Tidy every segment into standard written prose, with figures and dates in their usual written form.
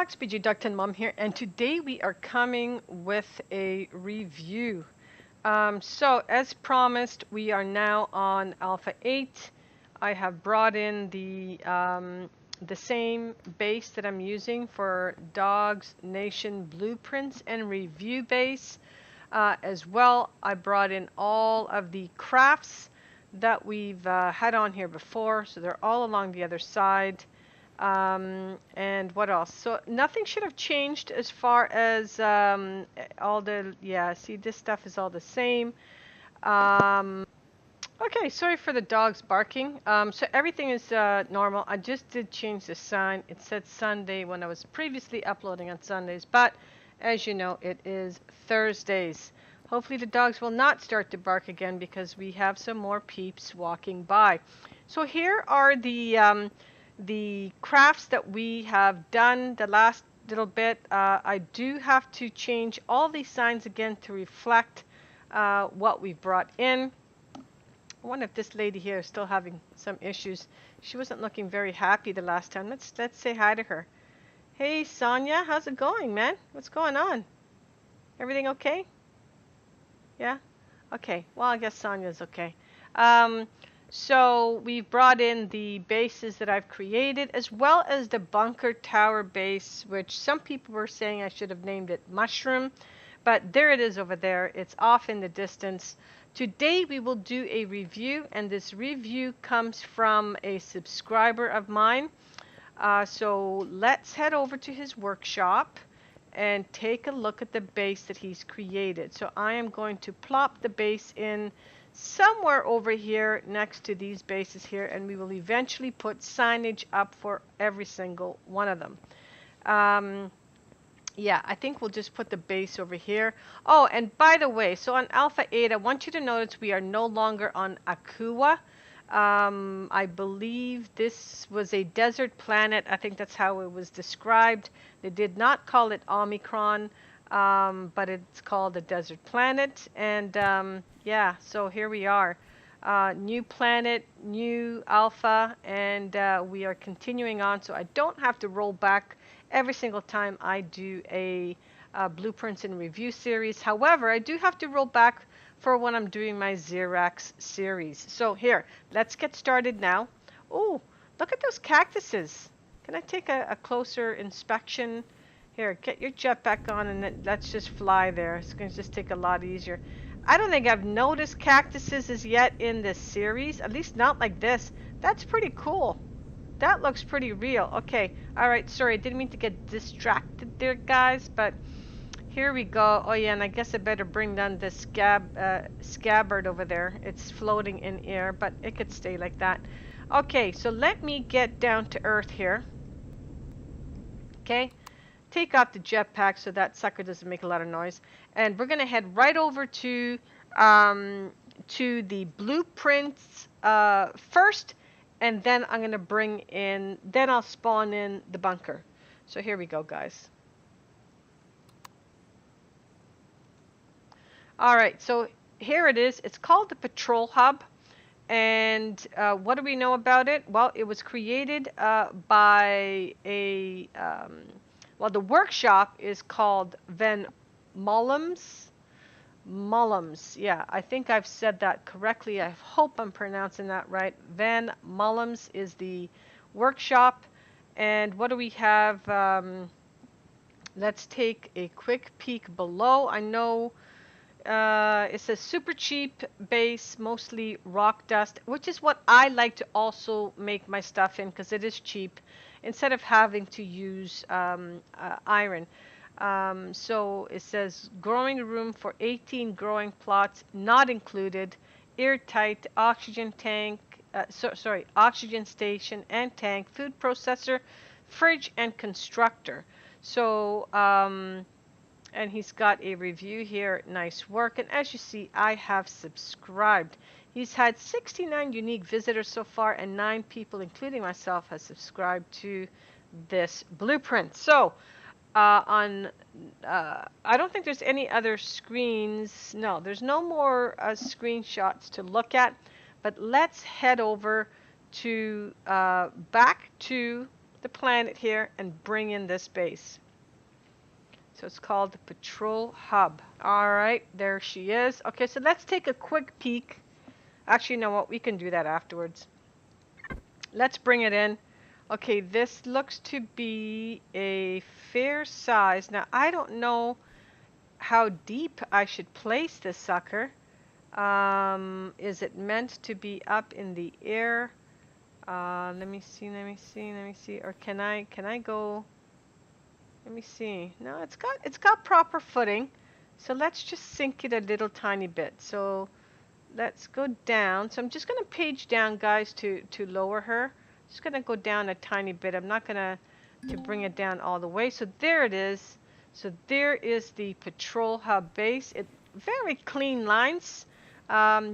back, Speedy Duck and Mom here, and today we are coming with a review. So, as promised, we are now on Alpha 8. I have brought in the same base that I'm using for Dogs Nation Blueprints and Review base. As well, I brought in all of the crafts that we've had on here before, so they're all along the other side. And what else? So nothing should have changed as far as all the, yeah, see, this stuff is all the same. Okay, sorry for the dogs barking. So everything is normal. I just did change the sign. It said Sunday when I was previously uploading on Sundays, but as you know, it is Thursdays. Hopefully the dogs will not start to bark again because we have some more peeps walking by. So here are the crafts that we have done the last little bit. I do have to change all these signs again to reflect what we brought in. I wonder if this lady here is still having some issues. She wasn't looking very happy the last time. Let's say hi to her. Hey Sonia, how's it going, man? What's going on? Everything okay? Yeah? Okay. Well, I guess Sonia's okay. So we've brought in the bases that I've created, as well as the bunker tower base, which some people were saying I should have named it Mushroom, but there it is over there. It's off in the distance. Today we will do a review, and this review comes from a subscriber of mine. So let's head over to his workshop and take a look at the base that he's created. So I am going to plop the base in somewhere over here next to these bases here, and we will eventually put signage up for every single one of them. Yeah, I think we'll just put the base over here. Oh, and by the way, so on Alpha 8, I want you to notice we are no longer on Akua. I believe this was a desert planet. I think that's how it was described. They did not call it Omicron, but it's called a desert planet. And yeah, so here we are. New planet, new alpha, and we are continuing on. So I don't have to roll back every single time I do a blueprints and review series. However, I do have to roll back for when I'm doing my Xerax series. So here, let's get started now. Oh, look at those cactuses. Can I take a closer inspection? Here, get your jetpack on and let's just fly there. It's going to just take a lot easier. I don't think I've noticed cactuses as yet in this series, at least not like this. That's pretty cool. That looks pretty real. Okay, alright, sorry, I didn't mean to get distracted there, guys, but here we go. Oh yeah, and I guess I better bring down this scabbard over there. It's floating in air, but it could stay like that. Okay, so let me get down to Earth here. Okay, take off the jetpack so that sucker doesn't make a lot of noise. And we're gonna head right over to the blueprints first, and then I'm gonna bring in, then I'll spawn in the bunker. So here we go, guys. All right, so here it is. It's called the Patrol Hub. And what do we know about it? Well, it was created by a, well, the workshop is called Van Mullums. Mullums, yeah, I think I've said that correctly. I hope I'm pronouncing that right. Van Mullums is the workshop. And what do we have? Let's take a quick peek below. I know it's a super cheap base, mostly rock dust, which is what I like to also make my stuff in because it is cheap instead of having to use iron. So it says growing room for 18 growing plots, not included, airtight, oxygen tank, sorry, oxygen station and tank, food processor, fridge, and constructor. So, and he's got a review here. Nice work. And as you see, I have subscribed. He's had 69 unique visitors so far, and 9 people, including myself, have subscribed to this blueprint. So, I don't think there's any other screens. No, there's no more screenshots to look at. But let's head over to back to the planet here and bring in this base. So it's called the Patrol Hub. All right, there she is. Okay, so let's take a quick peek. Actually, you know what? We can do that afterwards. Let's bring it in. Okay, this looks to be a fair size. Now, I don't know how deep I should place this sucker. Is it meant to be up in the air? Let me see. Or can I go? Let me see. No, it's got proper footing. So let's just sink it a little tiny bit. So let's go down. So I'm just gonna page down, guys, to lower her. Just gonna go down a tiny bit. I'm not gonna to bring it down all the way. So there it is. So there is the Patrol Hub base. It very clean lines.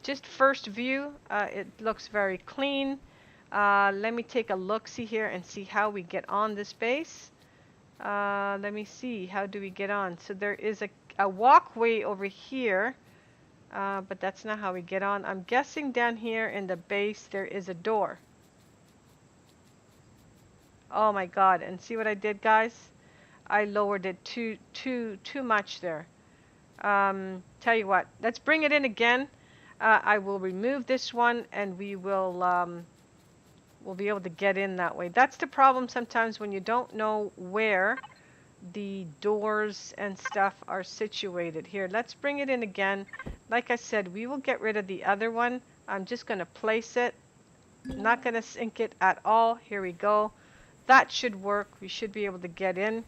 Just first view, it looks very clean. Let me take a look-see here and see how we get on this base. Let me see. How do we get on? So there is a walkway over here, but that's not how we get on. I'm guessing down here in the base there is a door. Oh my God! And see what I did, guys? I lowered it too much there. Tell you what. Let's bring it in again. I will remove this one, and we'll be able to get in that way. That's the problem sometimes when you don't know where the doors and stuff are situated. Here, let's bring it in again. Like I said, we will get rid of the other one. I'm just going to place it. Not going to sink it at all. Here we go. That should work. We should be able to get in.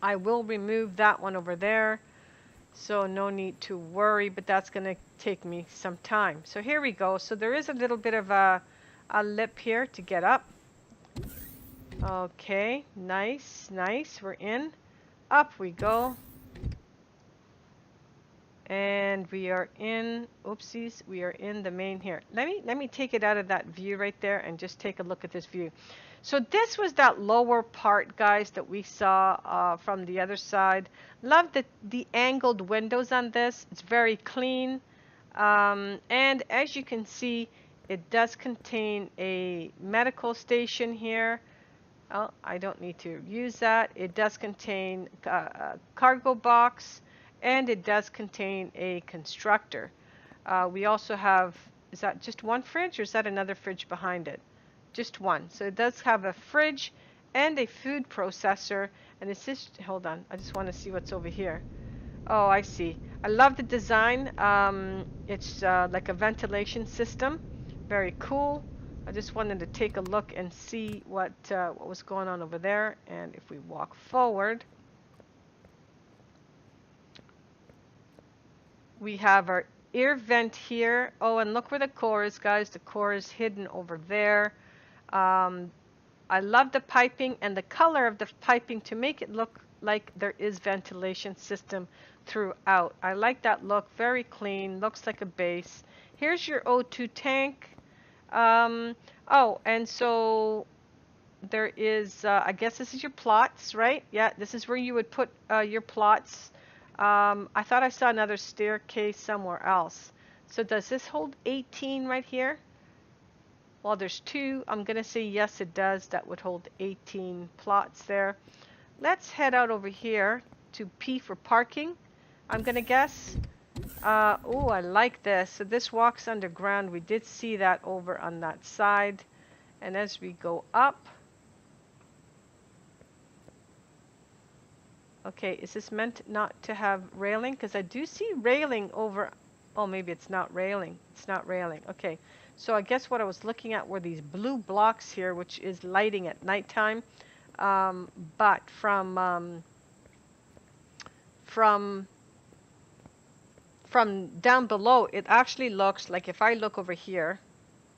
I will remove that one over there. So no need to worry, but that's going to take me some time. So here we go. So there is a little bit of a lip here to get up. Okay, nice. We're in. Up we go. And we are in, oopsies, we are in the main here. Let me take it out of that view right there and just take a look at this view. So this was that lower part, guys, that we saw from the other side. Love the angled windows on this. It's very clean. And as you can see, it does contain a medical station here. Oh, I don't need to use that. It does contain a cargo box, and it does contain a constructor. We also have, is that just one fridge, or is that another fridge behind it? Just one. So it does have a fridge and a food processor. And it's just, hold on, I just want to see what's over here. Oh, I see. I love the design. It's like a ventilation system. Very cool. I just wanted to take a look and see what was going on over there. And if we walk forward, we have our air vent here. Oh, and look where the core is, guys. The core is hidden over there. I love the piping and the color of the piping to make it look like there is ventilation system throughout. I like that look. Very clean. Looks like a base. Here's your O2 tank. Oh, and so there is, I guess this is your plots, right? Yeah, this is where you would put your plots. I thought I saw another staircase somewhere else. So does this hold 18 right here? Well, there's 2. I'm going to say yes, it does. That would hold 18 plots there. Let's head out over here to P for parking, I'm going to guess. Oh, I like this. So this walks underground. We did see that over on that side. And as we go up, okay, is this meant not to have railing? Because I do see railing over. Oh, maybe it's not railing. It's not railing. Okay, so I guess what I was looking at were these blue blocks here, which is lighting at nighttime. But from down below, it actually looks like, if I look over here,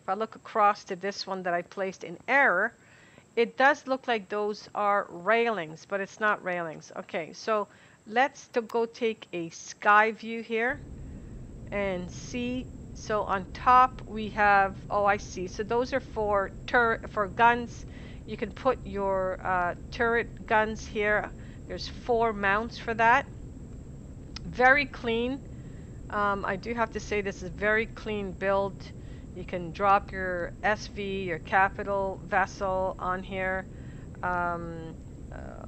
if I look across to this one that I placed in error, it does look like those are railings, but it's not railings. Okay, so let's go take a sky view here and see. So on top we have, oh, I see. So those are for guns. You can put your turret guns here. There's 4 mounts for that. Very clean. I do have to say this is very clean build. You can drop your SV, your capital vessel on here, um,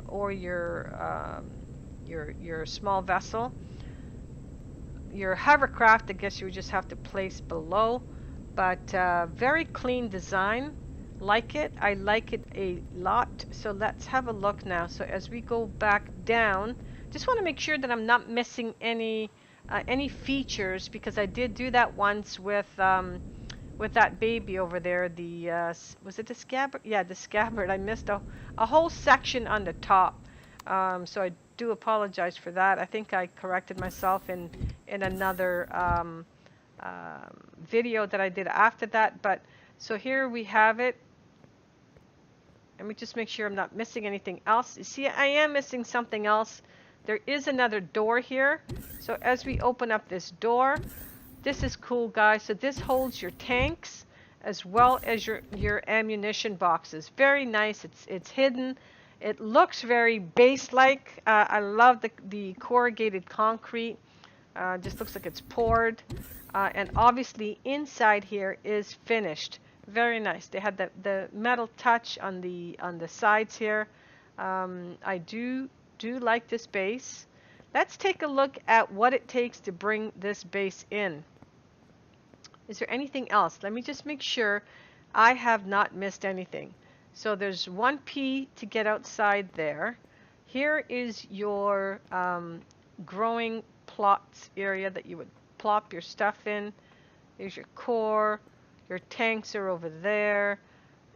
or your small vessel. Your hovercraft, I guess you would just have to place below, but very clean design. Like it, I like it a lot. So let's have a look now. So as we go back down, just want to make sure that I'm not missing any features, because I did do that once with that baby over there. The was it the scabbard? Yeah, the scabbard. I missed a whole section on the top. So I do apologize for that. I think I corrected myself in another video that I did after that. But so here we have it. Let me just make sure I'm not missing anything else. You see, I am missing something else. There is another door here. So as we open up this door, this is cool, guys. So this holds your tanks as well as your ammunition boxes. Very nice. It's hidden. It looks very base-like. I love the corrugated concrete. Just looks like it's poured. And obviously inside here is finished. Very nice. They had the metal touch on the sides here. I do like this base. Let's take a look at what it takes to bring this base in. Is there anything else? Let me just make sure I have not missed anything. So there's 1P to get outside there. Here is your growing plots area that you would plop your stuff in. There's your core. Your tanks are over there.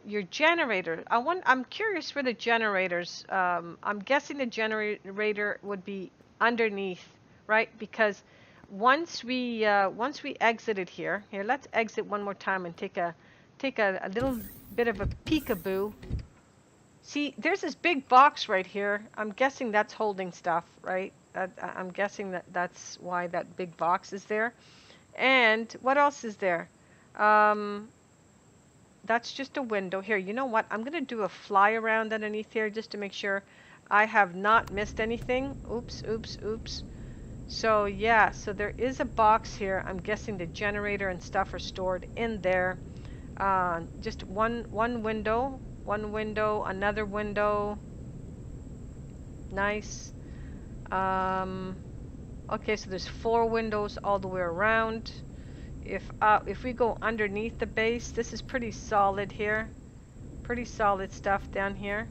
Your generator. I'm curious where the generators. I'm guessing the generator would be underneath, right? Because once we exited here, let's exit one more time and take a little bit of a peekaboo. See, there's this big box right here. I'm guessing that's holding stuff, right? I'm guessing that's why that big box is there. And what else is there? That's just a window here. You know what? I'm gonna do a fly around underneath here just to make sure I have not missed anything. Oops, oops, oops. So yeah, so there is a box here. I'm guessing the generator and stuff are stored in there. Just one window, another window. Nice. Okay, so there's 4 windows all the way around. If we go underneath the base, this is pretty solid here. Pretty solid stuff down here.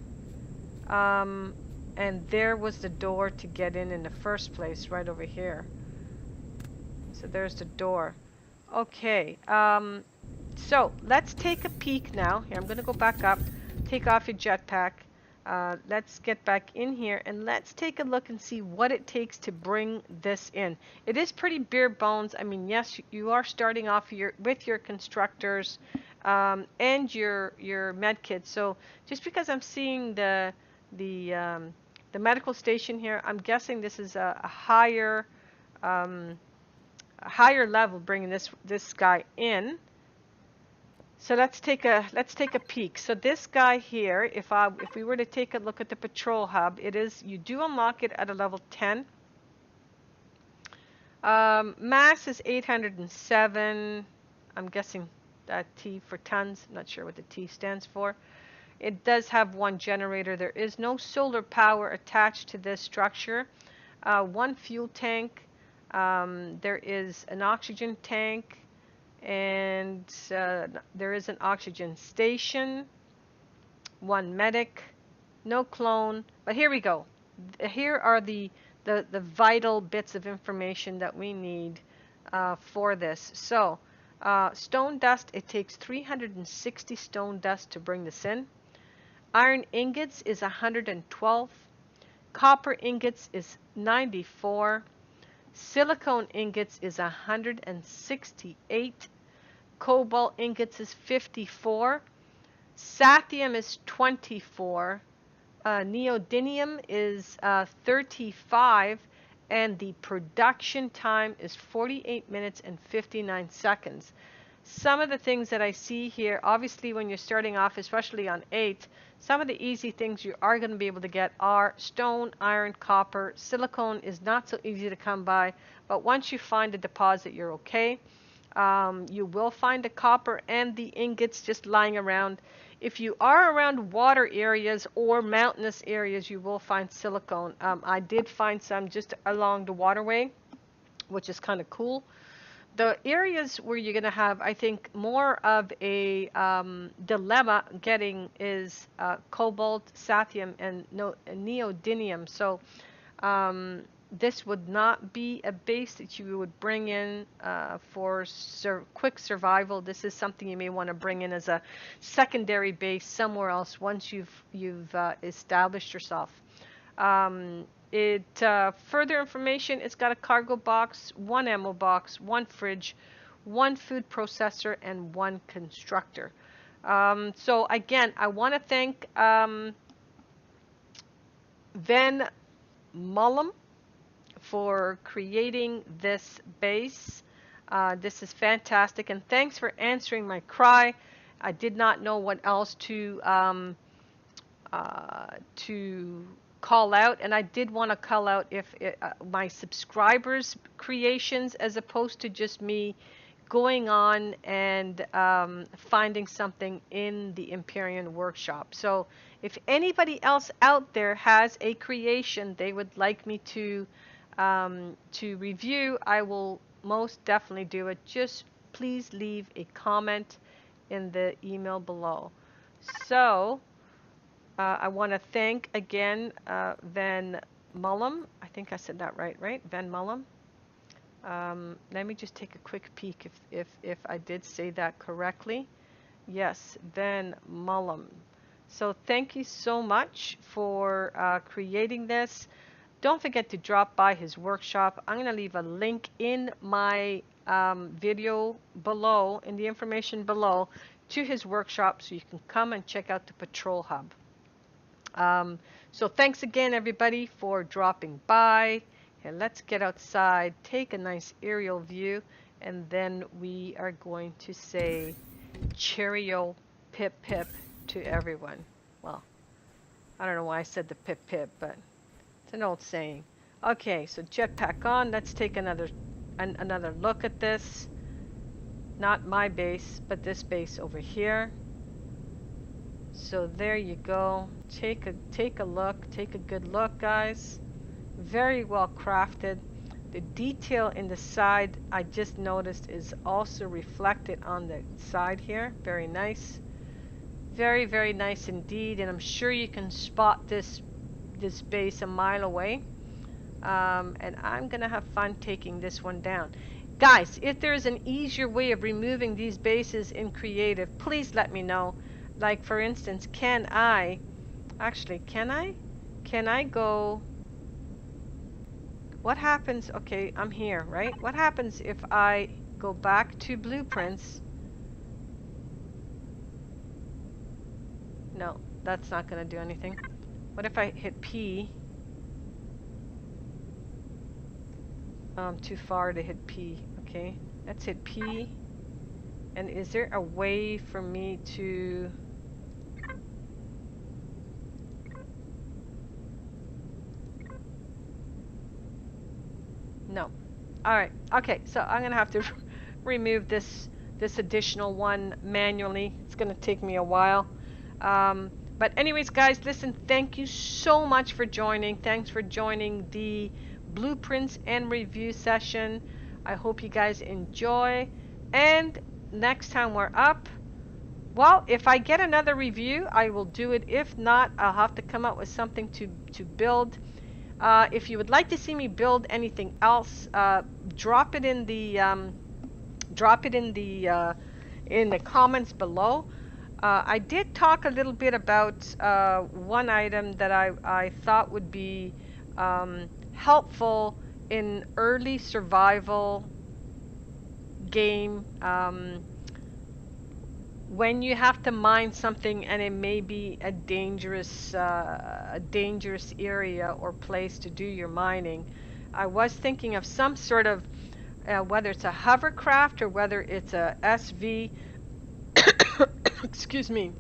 And there was the door to get in the first place, right over here. So there's the door. Okay, so let's take a peek now. Here, I'm going to go back up. Take off your jetpack. Let's get back in here and let's take a look and see what it takes to bring this in. It is pretty bare bones. I mean, yes, you are starting off with your constructors and your med kits. So just because I'm seeing the medical station here, I'm guessing this is a higher level, bringing this guy in. So let's take a peek. So this guy here, if we were to take a look at the patrol hub, you do unlock it at a level 10. Max is 807. I'm guessing that T for tons. I'm not sure what the T stands for. It does have 1 generator. There is no solar power attached to this structure. 1 fuel tank. There is an oxygen tank. And there is an oxygen station, 1 medic, no clone. But here we go. Here are the vital bits of information that we need for this. So stone dust, it takes 360 stone dust to bring this in. Iron ingots is 112. Copper ingots is 94. Silicone ingots is 168. Cobalt ingots is 54. Sathium is 24. Neodymium is 35. And the production time is 48 minutes and 59 seconds. Some of the things that I see here, obviously when you're starting off, especially on 8, some of the easy things you are going to be able to get are stone, iron, copper. Silicone is not so easy to come by, but once you find a deposit, you're okay. You will find the copper and the ingots just lying around. If you are around water areas or mountainous areas, you will find silicone. I did find some just along the waterway, which is kind of cool. The areas where you're going to have, I think, more of a dilemma getting is cobalt, sathium, and neodymium. So this would not be a base that you would bring in for quick survival. This is something you may want to bring in as a secondary base somewhere else once you've established yourself. Further information, it's got a cargo box, one ammo box, one fridge, one food processor, and one constructor. So again, I want to thank Van Mullum for creating this base. This is fantastic, and thanks for answering my cry. I did not know what else to call out, and I did want to call out if my subscribers' creations, as opposed to just me going on and finding something in the Empyrion workshop. So if anybody else out there has a creation they would like me to review, I will most definitely do it. Just please leave a comment in the email below. So I want to thank again Van Mullum. I think I said that right? Van Mullum. Let me just take a quick peek if I did say that correctly. Yes, Van Mullum. So thank you so much for creating this. Don't forget to drop by his workshop. I'm going to leave a link in my video below, in the information below, to his workshop so you can come and check out the Patrol Hub. So thanks again, everybody, for dropping by. And let's get outside, take a nice aerial view, and then we are going to say cheerio, pip pip to everyone. Well, I don't know why I said the pip pip, but it's an old saying. Okay, so jetpack on. Let's take another look at this. Not my base, but this base over here. So there you go. Take a look. Take a good look, guys. Very well crafted. The detail in the side, I just noticed, is also reflected on the side here. Very nice. Very, very nice indeed. And I'm sure you can spot this base a mile away. And I'm gonna have fun taking this one down. Guys, if there's an easier way of removing these bases in creative, please let me know. Like, for instance, can I go, what happens, okay, I'm here, right? What happens if I go back to blueprints? No, that's not going to do anything. What if I hit P? Too far to hit P. Okay, let's hit P. And is there a way for me to... No. Alright, okay, so I'm going to have to remove this additional one manually. It's going to take me a while. But anyways, guys, listen, thank you so much for joining. Thanks for joining the Blueprints and Review session. I hope you guys enjoy. And next time we're up, well, if I get another review, I will do it. If not, I'll have to come up with something to build. If you would like to see me build anything else, drop it in the comments below. I did talk a little bit about one item that I thought would be helpful in early survival game, when you have to mine something and it may be a dangerous area or place to do your mining. I was thinking of some sort of whether it's a hovercraft or whether it's a SV excuse me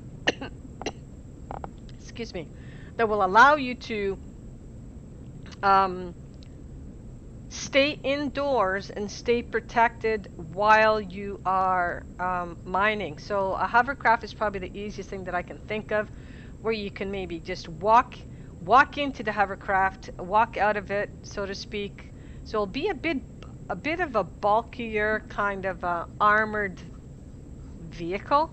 that will allow you to stay indoors and stay protected while you are mining. So a hovercraft is probably the easiest thing that I can think of, where you can maybe just walk into the hovercraft, walk out of it, so to speak. So it'll be a bit of a bulkier kind of armored vehicle.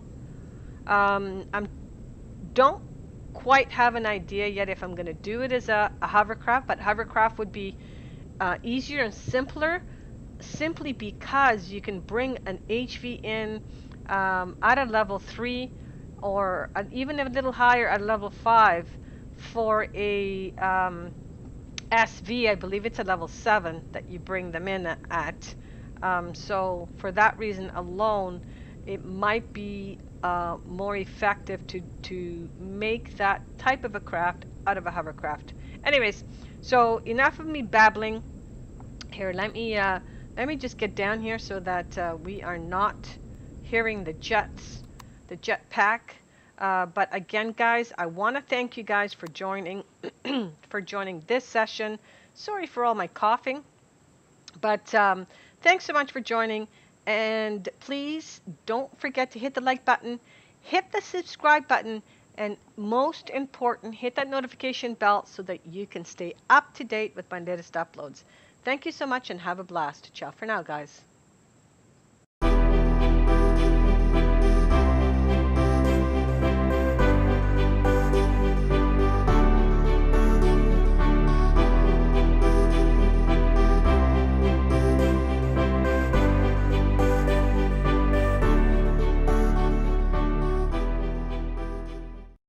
I don't quite have an idea yet if I'm going to do it as a hovercraft, but hovercraft would be easier and simpler, simply because you can bring an HV in at a level 3, or even a little higher at level 5 for a SV. I believe it's a level 7 that you bring them in at. So for that reason alone, it might be more effective to make that type of a craft out of a hovercraft. Anyways, so enough of me babbling. Here, let me just get down here so that we are not hearing the jetpack. But again, guys, I want to thank you guys for joining for joining this session. Sorry for all my coughing, but thanks so much for joining. And please don't forget to hit the like button, hit the subscribe button, and most important, hit that notification bell so that you can stay up to date with my latest uploads. Thank you so much and have a blast. Ciao for now, guys.